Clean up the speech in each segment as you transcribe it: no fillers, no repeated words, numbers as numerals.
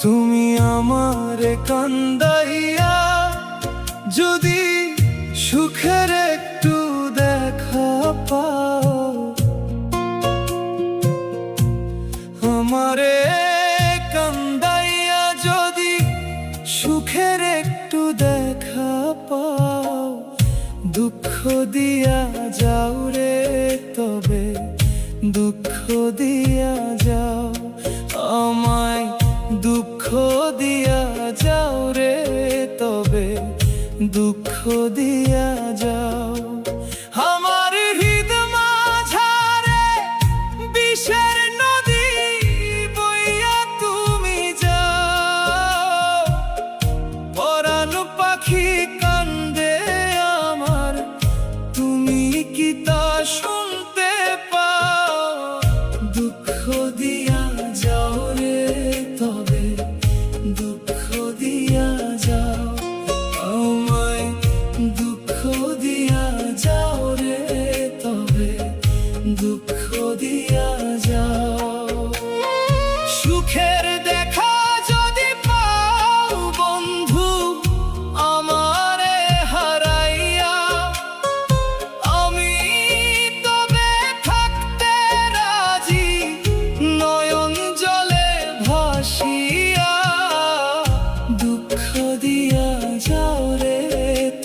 তুমি আমারে কান্দাইয়া যদি সুখের একটু দেখা পাও, আমারে কান্দাইয়া যদি সুখের একটু দেখা পাও, দুঃখ দিয়া যাও রে তবে দুঃখ দিয়া যাও, আমায় দুঃখ দিয়া যাও রে তবে দুঃখ দিয়া যাও। আমার হৃদ মাঝারে বিষের নদী বইয়া তুমি যাও, পরাণ পাখি কান্দে আমার তুমি কি তা শুনতে পাও, দুঃখ দিয়া যাও রে তবে দুঃখ দিয়া যাও, আমায় দুঃখ দিয়া যাও রে তবে দুঃখ দিয়া যাও। সুখের দেখা যদি পাও বন্ধু আমারে হারাইয়া, আমি তবে থাকতে রাজি নয়ন জলে ভাসিয়া, দুঃখ দিয়া যাও রে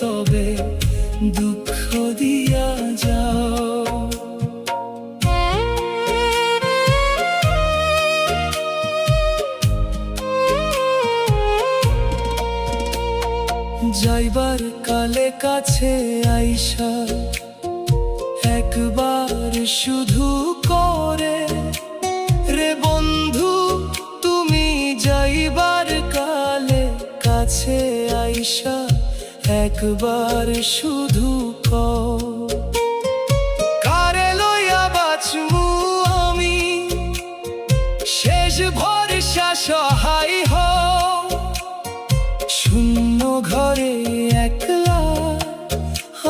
তবে দুঃখ দিয়া যাও। যাইবার কালে কাছে আইসা একবার শুধু করে রে বন্ধু, তুমি যাইবার কালে কাছে আইসা একবার শুধু কও, কারে লইয়া বাঁচমু আমি শেষ ভরসা সহায় হও, শূন্য ঘরে একলা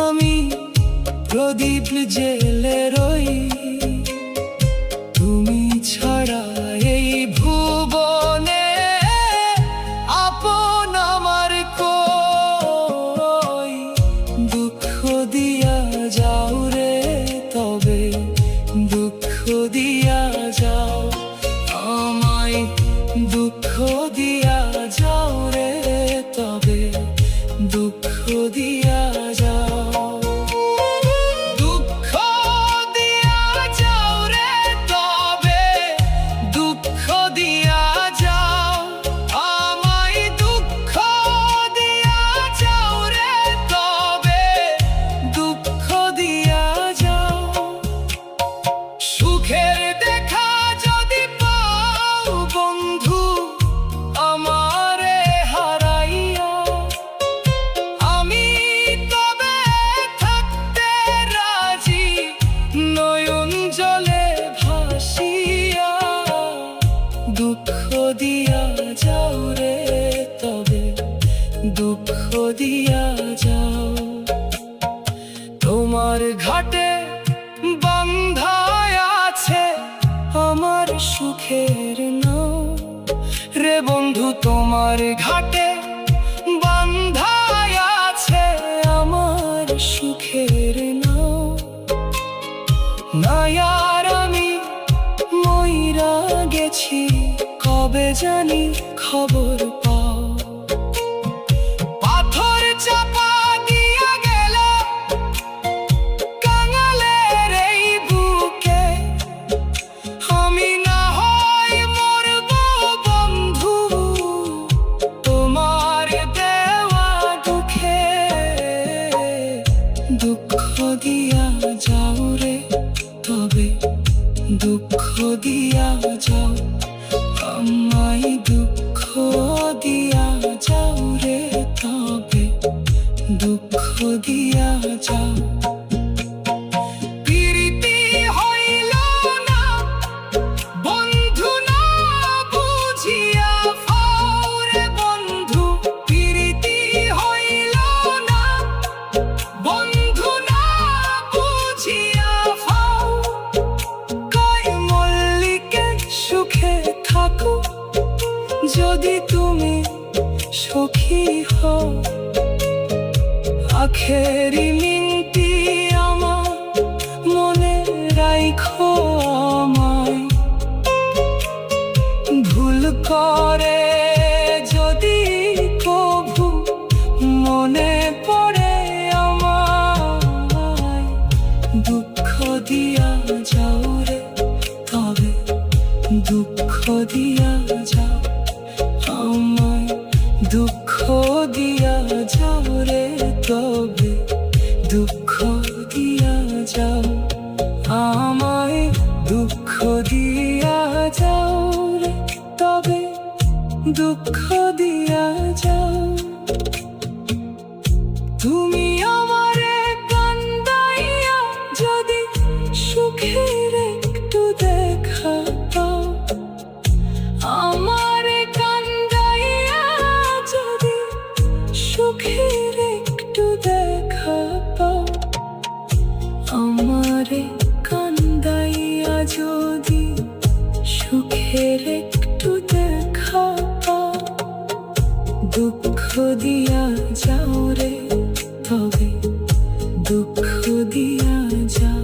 আমি প্রদীপ জেলে রই, তুমি ছাড়া এই ভুবনে আপন আমার কই, দুঃখ দিয়া যাও রে তবে দুঃখ দিয়া যাও, আমায় দুঃখ দিয়া যাও রে তবে দুঃখ দিয়া যাও। দুঃখ দিয়া যাও রে তবে দুঃখ দিয়া যাও, আমায় দুঃখ দিয়া যাও রে তবে দুঃখ দিয়া যাও। সুখের দেখা যদি পাও বন্ধু আমারে হারাইয়া, আমি তবে থাকতে রাজি নয়ন জলে ভাসিয়া, দুঃখ দিয়া যাও রে তবে দুঃখ দিয়া যাও। তোমার ঘাটে বাঁধায় আছে আমার সুখের নাও রে বন্ধু, তোমার ঘাটে বাঁধায় আছে আমার সুখের নাও, না আর আমি মইরা গেছি কবে জানি খবর পাও, পাথর চাপা দিয়া গেল কাঙালের এই বুকে, আমি না হয় মরব বন্ধু যদি তুমি সখী হও, আখেরি মিনতি আমার মনে রাইখো আমায়। ভুল করে যদি কভু মনে পড়ে আমায়, দুঃখ দিয়া যাও রে তবে, দুঃখ দিয়া যাও আমায়, দুঃখ দিয়া যাও রে তবে, দুঃখ দিয়া যাও আমায়, দুঃখ দিয়া যাও রে তবে, দুঃখ দিয়া যাও। তুমি আমারে কান্দাইয়া যদি সুখের একটু দেখা পাও, আমারে কান্দাইয়া যদি সুখের একটু দেখা পাও, আমারে কান্দাইয়া যদি সুখের একটু দেখা পাও, দুঃখ দিয়া যাও রে তবে, দুঃখ দিয়া যাও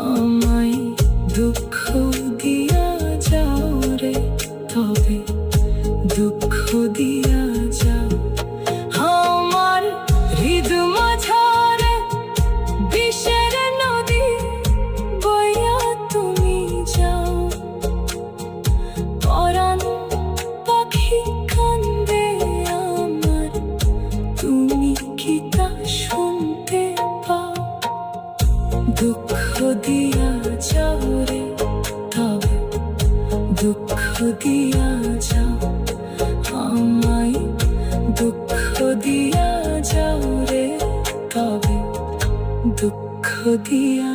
আমায়, দুঃখ দিয়া যাও রে তবে, দুঃখ দিয়া যাও। আমার হৃদ মাঝারে বিষের নদী বইয়া তুমি যাও, পরাণ পাখি কান্দে আমার, তুমি কি তা শুনতে পাও? দুঃখ দিয়া যাও রে তবে, দুঃখ দিয়া যাও আমায়, দুঃখ দিয়া যাও রে তবে, দুঃখ দিয়া